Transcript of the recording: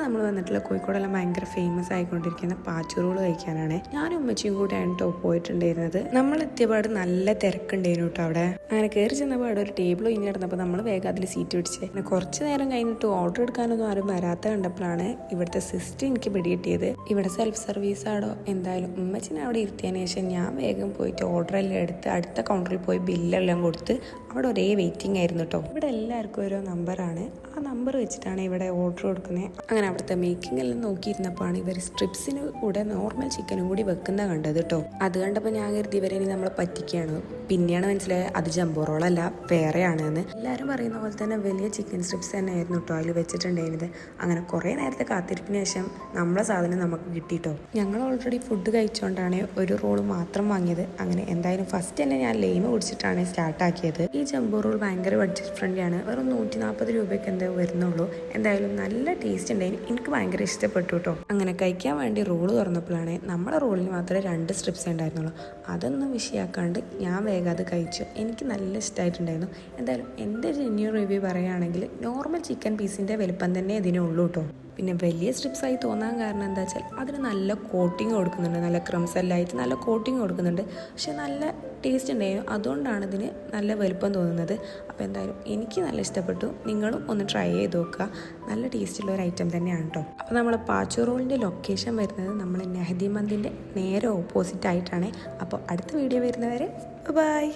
നമ്മൾ വന്നിട്ടുള്ള കോഴിക്കോടെല്ലാം ഭയങ്കര ഫേമസ് ആയിക്കൊണ്ടിരിക്കുന്ന പാച്ചു റോള് കഴിക്കാനാണ്. ഞാനും ഉമ്മച്ചിയും കൂടെയാണ് കേട്ടോ പോയിട്ടുണ്ടായിരുന്നത്. നമ്മൾ എത്തിയപാട് നല്ല തിരക്കുണ്ടായിരുന്നു കേട്ടോ അവിടെ. അങ്ങനെ കയറി ചെന്നപാട് ഒരു ടേബിൾ കഴിഞ്ഞ് കിടന്നപ്പോൾ നമ്മൾ വേഗം അതിൽ സീറ്റ് പിടിച്ചേ. പിന്നെ കുറച്ച് നേരം കഴിഞ്ഞിട്ട് ഓർഡർ എടുക്കാനൊന്നും ആരും വരാത്ത കണ്ടപ്പോഴാണ് ഇവിടുത്തെ സിസ്റ്റം എനിക്ക് പിടികിട്ടിയത്. ഇവിടെ സെൽഫ് സർവീസ് ആടോ എന്തായാലും ഉമ്മച്ചിനെ അവിടെ ഇരുത്തിയതിന് ശേഷം ഞാൻ വേഗം പോയിട്ട് ഓർഡർ എല്ലാം എടുത്ത് അടുത്ത കൗണ്ടറിൽ പോയി ബില്ലെല്ലാം കൊടുത്ത് അവിടെ ഒരേ വെയിറ്റിംഗ് ആയിരുന്നു കേട്ടോ. ഇവിടെ എല്ലാവർക്കും ഓരോ നമ്പറാണ്. ആ നമ്പർ വെച്ചിട്ടാണ് ഇവിടെ ഓർഡർ കൊടുക്കുന്നത്. അങ്ങനെ അവിടുത്തെ മേക്കിംഗ് എല്ലാം നോക്കിയിരുന്നപ്പോഴാണ് ഇവർ സ്ട്രിപ്സിന് കൂടെ നോർമൽ ചിക്കനും കൂടി വെക്കുന്ന കണ്ടത് കേട്ടോ. അത് കണ്ടപ്പോൾ ഞാൻ കരുതി ഇവരെ ഇനി നമ്മളെ പറ്റിക്കുകയാണ്. പിന്നെയാണ് മനസ്സിലായത് അത് ജംബോ റോളല്ല, വേറെയാണ് എന്ന്. എല്ലാവരും പറയുന്ന പോലെ തന്നെ വലിയ ചിക്കൻ സ്ട്രിപ്സ് തന്നെ ആയിരുന്നു കേട്ടോ അതിൽ വെച്ചിട്ടുണ്ടായിരുന്നത്. അങ്ങനെ കുറേ നേരത്തെ കാത്തിരിപ്പിന് ശേഷം നമ്മളെ സാധനം നമുക്ക് കിട്ടിയിട്ടോ. ഞങ്ങൾ ഓൾറെഡി ഫുഡ് കഴിച്ചുകൊണ്ടാണ് ഒരു റോള് മാത്രം വാങ്ങിയത്. അങ്ങനെ എന്തായാലും ഫസ്റ്റ് തന്നെ ഞാൻ ലൈമ് കുടിച്ചിട്ടാണ് സ്റ്റാർട്ടാക്കിയത്. ഈ ജംബോ റോൾ ഭയങ്കര ബഡ്ജറ്റ് ഫ്രണ്ട്ലി ആണ്. വെറും 140 രൂപയ്ക്ക് എന്തോ വരുന്നുള്ളൂ. എന്തായാലും നല്ല ടേസ്റ്റ് ഉണ്ടായിരുന്നു. എനിക്ക് ഭയങ്കര ഇഷ്ടപ്പെട്ടു കേട്ടോ. അങ്ങനെ കഴിക്കാൻ വേണ്ടി റോള് തുറന്നപ്പോഴാണ് നമ്മളെ റോളിന് മാത്രമേ 2 സ്ട്രിപ്സ് ഉണ്ടായിരുന്നുള്ളൂ. അതൊന്നും വിഷയാക്കാണ്ട് ഞാൻ വേഗം അത് കഴിച്ചു. എനിക്ക് നല്ല ഇഷ്ടമായിട്ടുണ്ടായിരുന്നു. എന്തായാലും എൻ്റെ ജെന്യൂൻ റിവ്യൂ പറയുകയാണെങ്കിൽ നോർമൽ ചിക്കൻ പീസിൻ്റെ വലുപ്പം തന്നെ ഇതിനുള്ളൂ കേട്ടോ. പിന്നെ വലിയ സ്ട്രിപ്സായി തോന്നാൻ കാരണം എന്താ വെച്ചാൽ അതിന് നല്ല കോട്ടിങ് കൊടുക്കുന്നുണ്ട്. നല്ല ക്രംസ് എല്ലാം ആയിട്ട് നല്ല കോട്ടിങ് കൊടുക്കുന്നുണ്ട്. പക്ഷെ നല്ല ടേസ്റ്റ് ഉണ്ടായിരുന്നു. അതുകൊണ്ടാണ് ഇതിന് നല്ല വലുപ്പം തോന്നുന്നത്. അപ്പോൾ എന്തായാലും എനിക്ക് നല്ല ഇഷ്ടപ്പെട്ടു. നിങ്ങളും ഒന്ന് ട്രൈ ചെയ്ത് നോക്കുക. നല്ല ടേസ്റ്റുള്ള ഒരു ഐറ്റം തന്നെയാണ് കേട്ടോ. അപ്പോൾ നമ്മൾ പാച്ചു റോളിൻ്റെ ലൊക്കേഷൻ വരുന്നത് നമ്മൾ നെഹദി മന്തിൻ്റെ നേരെ ഓപ്പോസിറ്റ് ആയിട്ടാണ്. അപ്പോൾ അടുത്ത വീഡിയോ വരുന്നവരെ ബൈ.